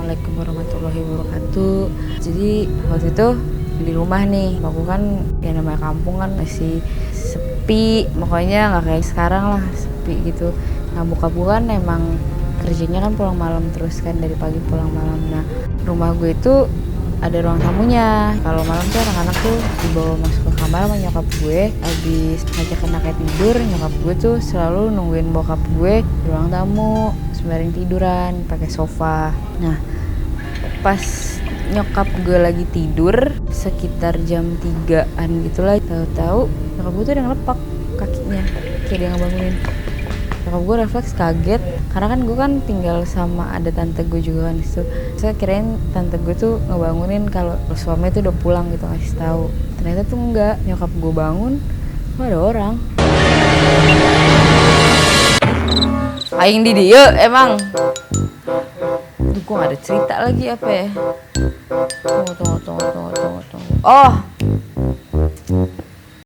Assalamualaikum warahmatullahi wabarakatuh. Jadi waktu itu di rumah nih, aku kan ya namanya kampung kan masih sepi, pokoknya nggak kayak sekarang lah, sepi gitu. Nah bokap gue kan emang kerjanya kan pulang malam terus kan, dari pagi pulang malam. Nah rumah gue itu ada ruang tamunya. Kalau malam tuh anak-anak tuh dibawa masuk ke kamar sama nyokap gue. Habis ngajak anaknya tidur, nyokap gue tuh selalu nungguin bokap gue di ruang tamu sembari tiduran pakai sofa. Nah pas nyokap gue lagi tidur sekitar jam 3-an gitulah, tahu-tahu nyokap gue tuh udah ngelepak kakinya, kayak dia ngebangunin. Nyokap gue refleks kaget, karena kan gue kan tinggal sama ada tante gue juga kan disitu. Saya kirain tante gue tuh ngebangunin kalau suami tuh udah pulang gitu, ngasih tahu. Ternyata tuh enggak, nyokap gue bangun, kok ada orang. Aing di dia emang. Duh, gue gak ada cerita lagi apa ya. Tunggu. Oh,